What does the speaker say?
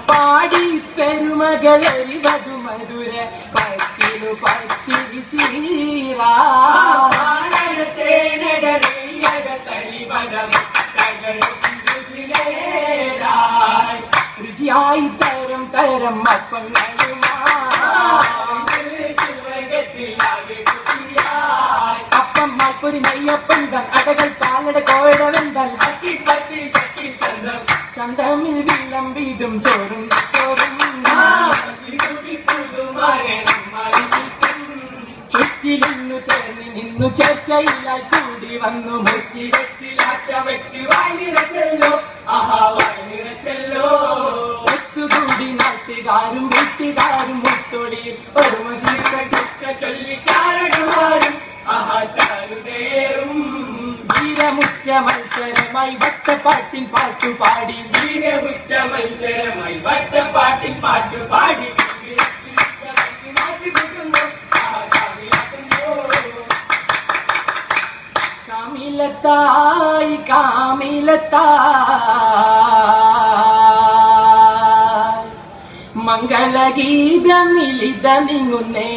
പാടി പെരുമകളറിവതു മധുര പത്തിനു പത്തിരി രുചിയായി തരം തരം അപ്പങ്ങളുമാ അപ്പം മാപ്പൊരു നെയ്യപ്പന്തം അടകൾ പാലട കോഴ വെന്തൽ ചന്തമിൽ വിളമ്പിടും ചോറും ചോറും ചുറ്റിലിന്നു ചേർന്ന് നിന്നു ചർച്ചയിലായി കൂടി വന്നു മുറ്റി വെച്ച് വായിരച്ചല്ലോ ഒത്തുകൂടി നാട്ടുകാരും വീട്ടുകാരും മുത്തൊടിയിൽ ഒരു മതിക്ക ചൊല്ലിക്കാരടുമാരും വീരമുറ്റ മത്സരമായി വട്ടപ്പാട്ടിൽ പാട്ടുപാടി വീരമുറ്റ മത്സരമായി വട്ടപ്പാട്ടിൽ പാട്ടുപാടി കാമിലത്തായി കാമിലത്തായി മംഗളഗീതമിലിത നിങ്ങുന്നേ